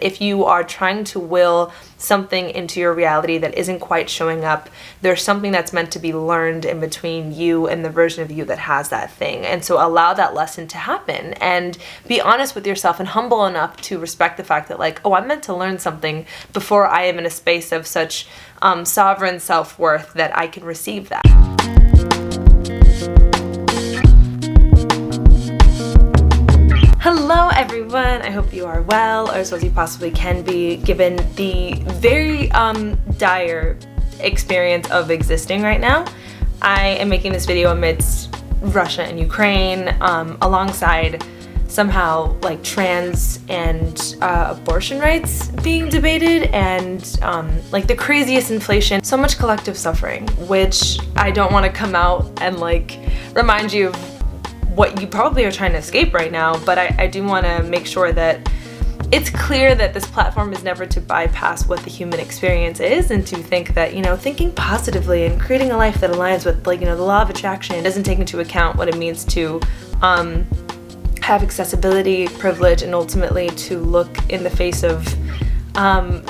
If you are trying to will something into your reality that isn't quite showing up, there's something that's meant to be learned in between you and the version of you that has that thing. And so allow that lesson to happen and be honest with yourself and humble enough to respect the fact that like, oh, I'm meant to learn something before I am in a space of such sovereign self-worth that I can receive that. Hello everyone, I hope you are well, or as well as you possibly can be, given the very dire experience of existing right now. I am making this video amidst Russia and Ukraine, alongside somehow like trans and abortion rights being debated, and like the craziest inflation, so much collective suffering, which I don't want to come out and like remind you of what you probably are trying to escape right now, but I do want to make sure that it's clear that this platform is never to bypass what the human experience is, and to think that, you know, thinking positively and creating a life that aligns with, like, you know, the law of attraction doesn't take into account what it means to have accessibility, privilege, and ultimately to look in the face of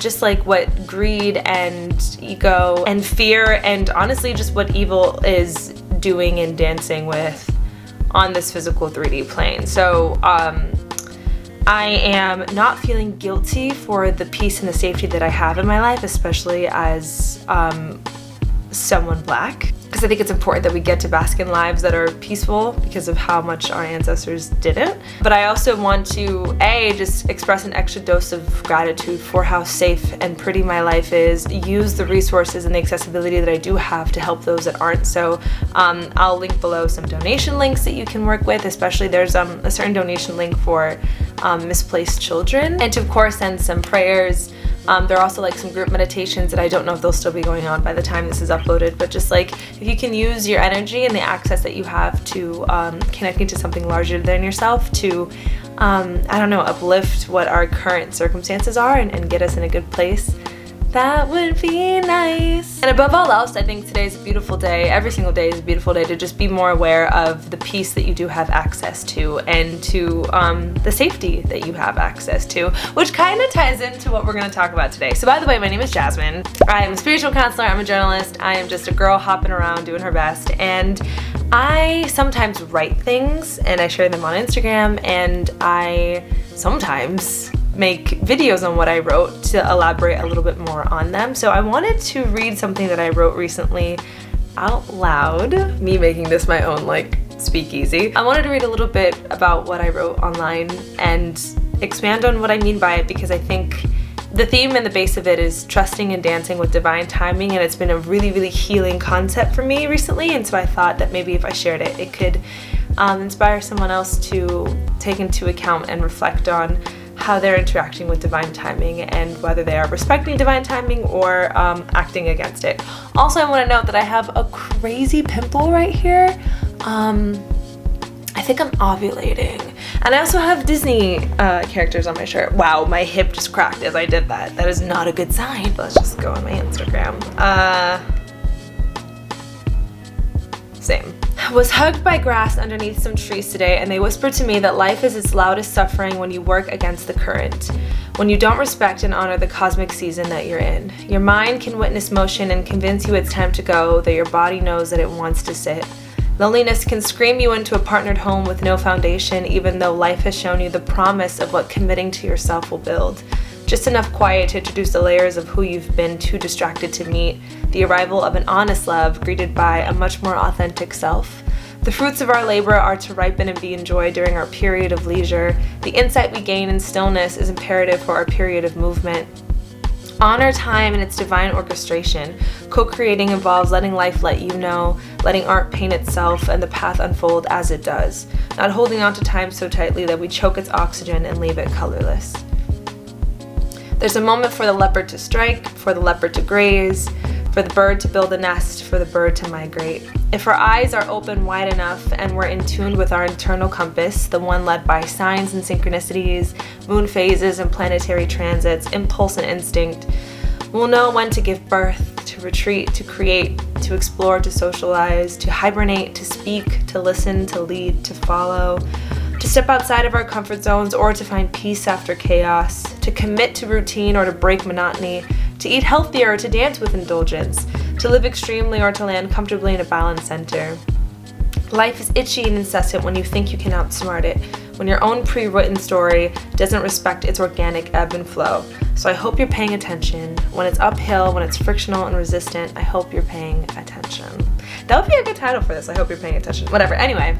just like what greed and ego and fear and honestly just what evil is doing and dancing with on this physical 3D plane. So I am not feeling guilty for the peace and the safety that I have in my life, especially as someone Black, because I think it's important that we get to bask in lives that are peaceful because of how much our ancestors didn't. But I also want to just express an extra dose of gratitude for how safe and pretty my life is, use the resources and the accessibility that I do have to help those that aren't. So I'll link below some donation links that you can work with, especially there's a certain donation link for misplaced children, and to of course send some prayers. There are also like some group meditations that I don't know if they'll still be going on by the time this is uploaded, but just like if you can use your energy and the access that you have to connecting to something larger than yourself to, I don't know, uplift what our current circumstances are and get us in a good place, that would be nice. And above all else, I think today is a beautiful day. Every single day is a beautiful day to just be more aware of the peace that you do have access to, and to the safety that you have access to, which kind of ties into what we're going to talk about today. So by the way, my name is Jasmine. I am a spiritual counselor, I'm a journalist, I am just a girl hopping around doing her best, and I sometimes write things and I share them on Instagram, and I sometimes make videos on what I wrote to elaborate a little bit more on them. So I wanted to read something that I wrote recently out loud, me making this my own like speakeasy. I wanted to read a little bit about what I wrote online and expand on what I mean by it, because I think the theme and the base of it is trusting and dancing with divine timing, and it's been a really, really healing concept for me recently, and so I thought that maybe if I shared it, it could inspire someone else to take into account and reflect on how they're interacting with divine timing, and whether they are respecting divine timing or acting against it. Also, I want to note that I have a crazy pimple right here. I think I'm ovulating. And I also have Disney characters on my shirt. Wow, my hip just cracked as I did that. That is not a good sign. Let's just go on my Instagram. Same. I was hugged by grass underneath some trees today, and they whispered to me that life is its loudest suffering when you work against the current, when you don't respect and honor the cosmic season that you're in. Your mind can witness motion and convince you it's time to go, though your body knows that it wants to sit. Loneliness can scream you into a partnered home with no foundation, even though life has shown you the promise of what committing to yourself will build. Just enough quiet to introduce the layers of who you've been too distracted to meet, the arrival of an honest love greeted by a much more authentic self. The fruits of our labor are to ripen and be enjoyed during our period of leisure. The insight we gain in stillness is imperative for our period of movement. Honor time and its divine orchestration. Co-creating involves letting life let you know, letting art paint itself and the path unfold as it does, not holding on to time so tightly that we choke its oxygen and leave it colorless. There's a moment for the leopard to strike, for the leopard to graze, for the bird to build a nest, for the bird to migrate. If our eyes are open wide enough and we're in tune with our internal compass, the one led by signs and synchronicities, moon phases and planetary transits, impulse and instinct, we'll know when to give birth, to retreat, to create, to explore, to socialize, to hibernate, to speak, to listen, to lead, to follow. to step outside of our comfort zones or to find peace after chaos, to commit to routine or to break monotony, to eat healthier or to dance with indulgence, to live extremely or to land comfortably in a balanced center. Life is itchy and incessant when you think you can outsmart it, when your own pre-written story doesn't respect its organic ebb and flow. So I hope you're paying attention. When it's uphill, when it's frictional and resistant, I hope you're paying attention. That would be a good title for this. I hope you're paying attention. Whatever. Anyway.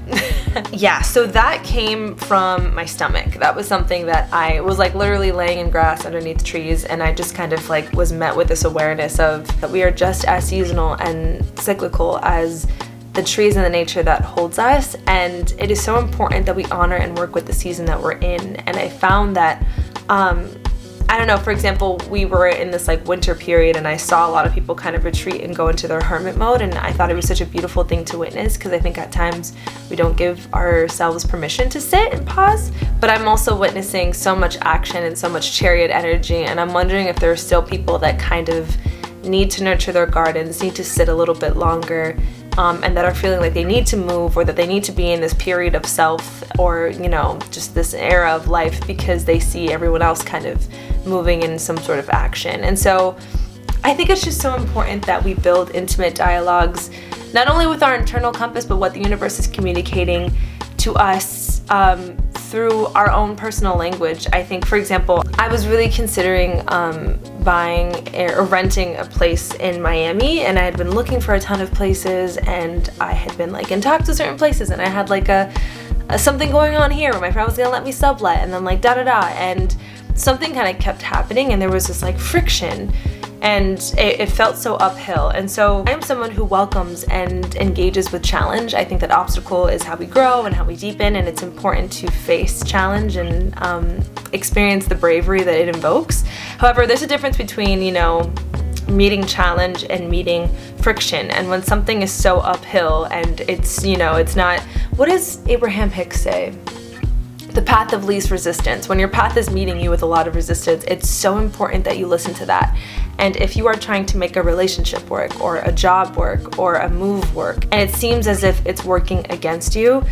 Yeah, so that came from my stomach. That was something that I was like literally laying in grass underneath trees, and I just kind of like was met with this awareness of that we are just as seasonal and cyclical as the trees and the nature that holds us, and it is so important that we honor and work with the season that we're in. And I found that I don't know, for example, we were in this like winter period and I saw a lot of people kind of retreat and go into their hermit mode, and I thought it was such a beautiful thing to witness, because I think at times we don't give ourselves permission to sit and pause. But I'm also witnessing so much action and so much chariot energy, and I'm wondering if there are still people that kind of need to nurture their gardens, need to sit a little bit longer, and that are feeling like they need to move, or that they need to be in this period of self, or, you know, just this era of life because they see everyone else kind of moving in some sort of action. And so I think it's just so important that we build intimate dialogues, not only with our internal compass, but what the universe is communicating to us through our own personal language. I think, for example, I was really considering buying or renting a place in Miami, and I had been looking for a ton of places, and I had been like in talks with certain places, and I had like a something going on here where my friend was gonna let me sublet, and then like and something kind of kept happening, and there was this like friction, and it felt so uphill. And so I am someone who welcomes and engages with challenge. I think that obstacle is how we grow and how we deepen, and it's important to face challenge and experience the bravery that it invokes. However, there's a difference between, you know, meeting challenge and meeting friction. And when something is so uphill and it's, you know, it's not, what does Abraham Hicks say? The path of least resistance. When your path is meeting you with a lot of resistance, it's so important that you listen to that. And if you are trying to make a relationship work, or a job work, or a move work, and it seems as if it's working against you,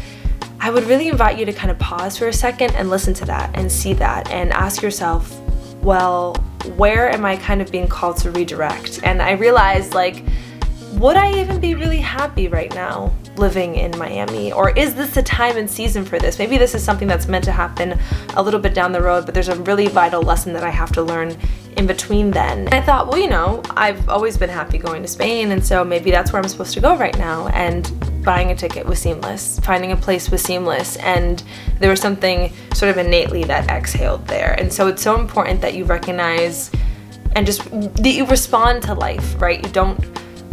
I would really invite you to kind of pause for a second and listen to that and see that and ask yourself, well, where am I kind of being called to redirect? And I realized, like, would I even be really happy right now living in Miami? Or is this the time and season for this? Maybe this is something that's meant to happen a little bit down the road, but there's a really vital lesson that I have to learn in between then. And I thought, well, you know, I've always been happy going to Spain, and so maybe that's where I'm supposed to go right now. And buying a ticket was seamless. Finding a place was seamless. And there was something sort of innately that exhaled there. And so it's so important that you recognize and just that you respond to life, right? You don't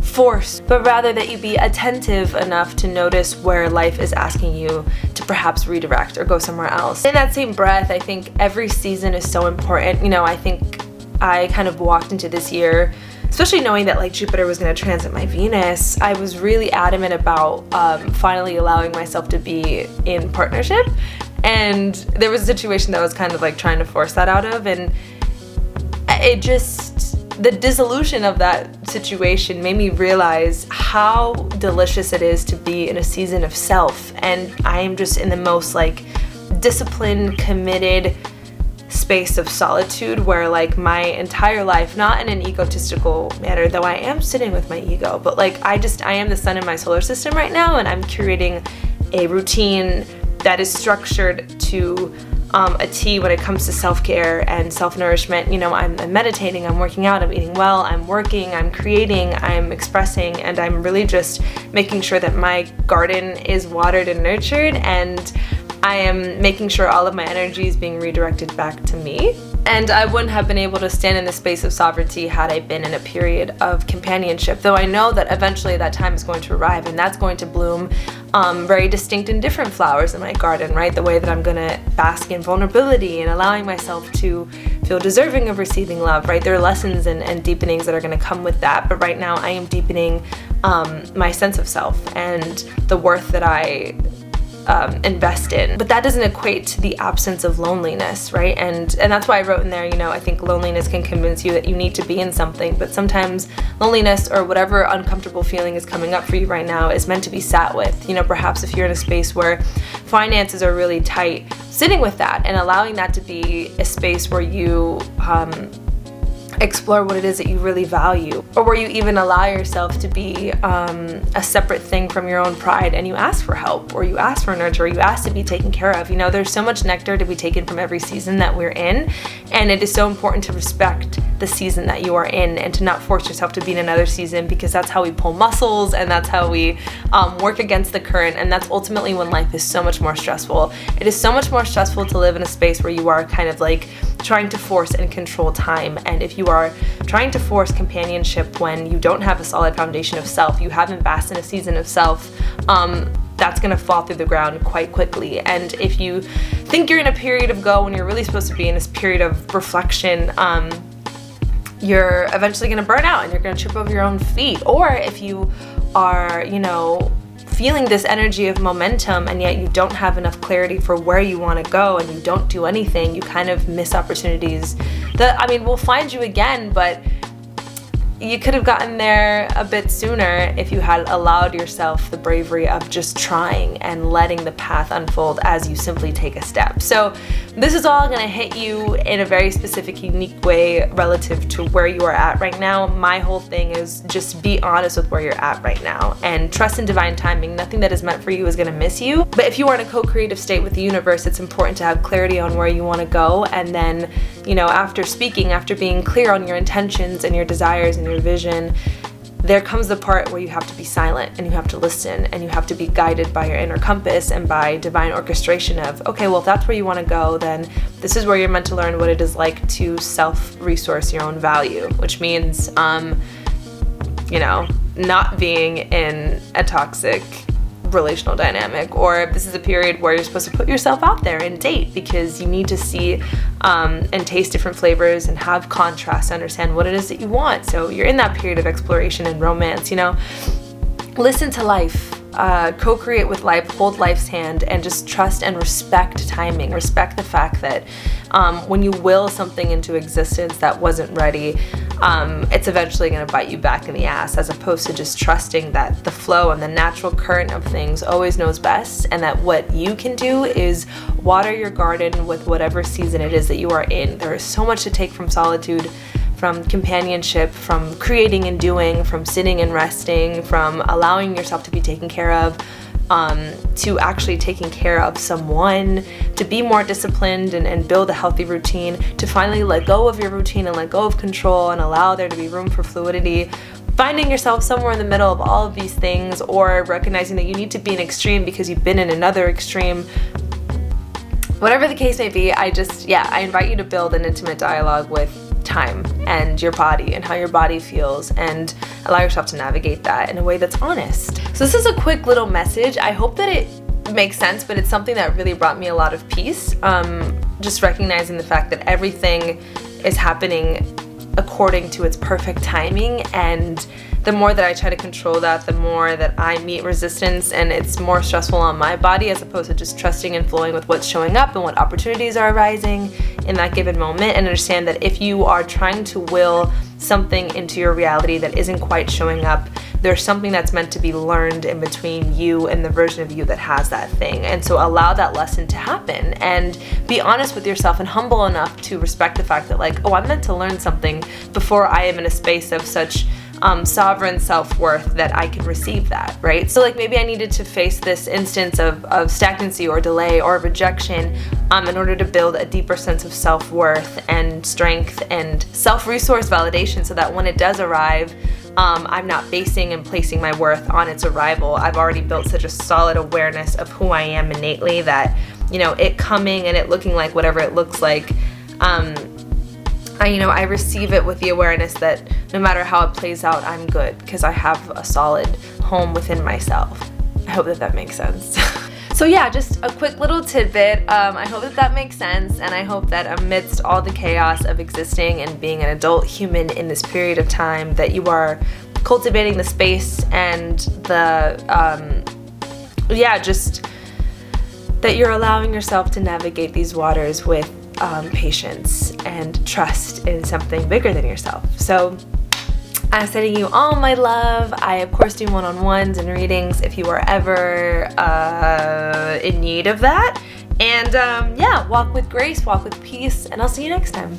force, but rather that you be attentive enough to notice where life is asking you to perhaps redirect or go somewhere else. In that same breath, I think every season is so important. You know, I think I kind of walked into this year, especially knowing that like Jupiter was going to transit my Venus, I was really adamant about finally allowing myself to be in partnership. And there was a situation that I was kind of like trying to force that out of, and it just, the dissolution of that situation made me realize how delicious it is to be in a season of self. And I am just in the most like disciplined, committed space of solitude where like my entire life, not in an egotistical manner, though I am sitting with my ego, but like I am the sun in my solar system right now, and I'm curating a routine that is structured to a T when it comes to self-care and self-nourishment. You know, I'm meditating, I'm working out, I'm eating well, I'm working, I'm creating, I'm expressing, and I'm really just making sure that my garden is watered and nurtured, and I am making sure all of my energy is being redirected back to me. And I wouldn't have been able to stand in the space of sovereignty had I been in a period of companionship, though I know that eventually that time is going to arrive, and that's going to bloom very distinct and different flowers in my garden, right? The way that I'm gonna bask in vulnerability and allowing myself to feel deserving of receiving love, right? There are lessons and deepenings that are gonna come with that, but right now I am deepening my sense of self and the worth that I invest in. But that doesn't equate to the absence of loneliness, right? And that's why I wrote in there, I think loneliness can convince you that you need to be in something, but sometimes loneliness or whatever uncomfortable feeling is coming up for you right now is meant to be sat with. Perhaps if you're in a space where finances are really tight, sitting with that and allowing that to be a space where you explore what it is that you really value, or where you even allow yourself to be a separate thing from your own pride, and you ask for help, or you ask for nurture, or you ask to be taken care of. There's so much nectar to be taken from every season that we're in, and it is so important to respect the season that you are in and to not force yourself to be in another season, because that's how we pull muscles and that's how we work against the current, and that's ultimately when life is so much more stressful. It is so much more stressful to live in a space where you are kind of like trying to force and control time, and if you are trying to force companionship when you don't have a solid foundation of self, you haven't basked in a season of self, that's gonna fall through the ground quite quickly. And if you think you're in a period of go when you're really supposed to be in this period of reflection, you're eventually gonna burn out and you're gonna trip over your own feet. Or if you are, feeling this energy of momentum and yet you don't have enough clarity for where you want to go and you don't do anything, you kind of miss opportunities that, will find you again, but you could have gotten there a bit sooner if you had allowed yourself the bravery of just trying and letting the path unfold as you simply take a step. So this is all going to hit you in a very specific, unique way relative to where you are at right now. My whole thing is just be honest with where you're at right now and trust in divine timing. Nothing that is meant for you is going to miss you. But if you are in a co-creative state with the universe, it's important to have clarity on where you want to go. And then, after speaking, after being clear on your intentions and your desires and your vision, there comes the part where you have to be silent and you have to listen and you have to be guided by your inner compass and by divine orchestration of, okay, well, if that's where you want to go, then this is where you're meant to learn what it is like to self-resource your own value, which means, not being in a toxic relational dynamic, or if this is a period where you're supposed to put yourself out there and date because you need to see and taste different flavors and have contrast to understand what it is that you want. So you're in that period of exploration and romance. Listen to life, co-create with life, hold life's hand, and just trust and respect timing. Respect the fact that when you will something into existence that wasn't ready, it's eventually going to bite you back in the ass, as opposed to just trusting that the flow and the natural current of things always knows best, and that what you can do is water your garden with whatever season it is that you are in. There is so much to take from solitude, from companionship, from creating and doing, from sitting and resting, from allowing yourself to be taken care of, to actually taking care of someone, to be more disciplined and build a healthy routine, to finally let go of your routine and let go of control and allow there to be room for fluidity. Finding yourself somewhere in the middle of all of these things, or recognizing that you need to be an extreme because you've been in another extreme. Whatever the case may be, I invite you to build an intimate dialogue with time and your body and how your body feels, and allow yourself to navigate that in a way that's honest. So this is a quick little message. I hope that it makes sense, but it's something that really brought me a lot of peace. Just recognizing the fact that everything is happening according to its perfect timing, and the more that I try to control that, the more that I meet resistance, and it's more stressful on my body, as opposed to just trusting and flowing with what's showing up and what opportunities are arising in that given moment. And understand that if you are trying to will something into your reality that isn't quite showing up, there's something that's meant to be learned in between you and the version of you that has that thing. And so allow that lesson to happen, and be honest with yourself and humble enough to respect the fact that, like, I'm meant to learn something before I am in a space of such sovereign self-worth that I can receive that, right? So maybe I needed to face this instance of stagnancy or delay or rejection in order to build a deeper sense of self-worth and strength and self-resource validation, so that when it does arrive, I'm not basing and placing my worth on its arrival. I've already built such a solid awareness of who I am innately that, it coming and it looking like whatever it looks like, I receive it with the awareness that no matter how it plays out, I'm good because I have a solid home within myself. I hope that makes sense. So yeah, just a quick little tidbit. I hope that makes sense, and I hope that amidst all the chaos of existing and being an adult human in this period of time, that you are cultivating the space and the, just that you're allowing yourself to navigate these waters with patience and trust in something bigger than yourself. So I'm sending you all my love. I of course do one-on-ones and readings if you are ever in need of that. And yeah, walk with grace, walk with peace, and I'll see you next time.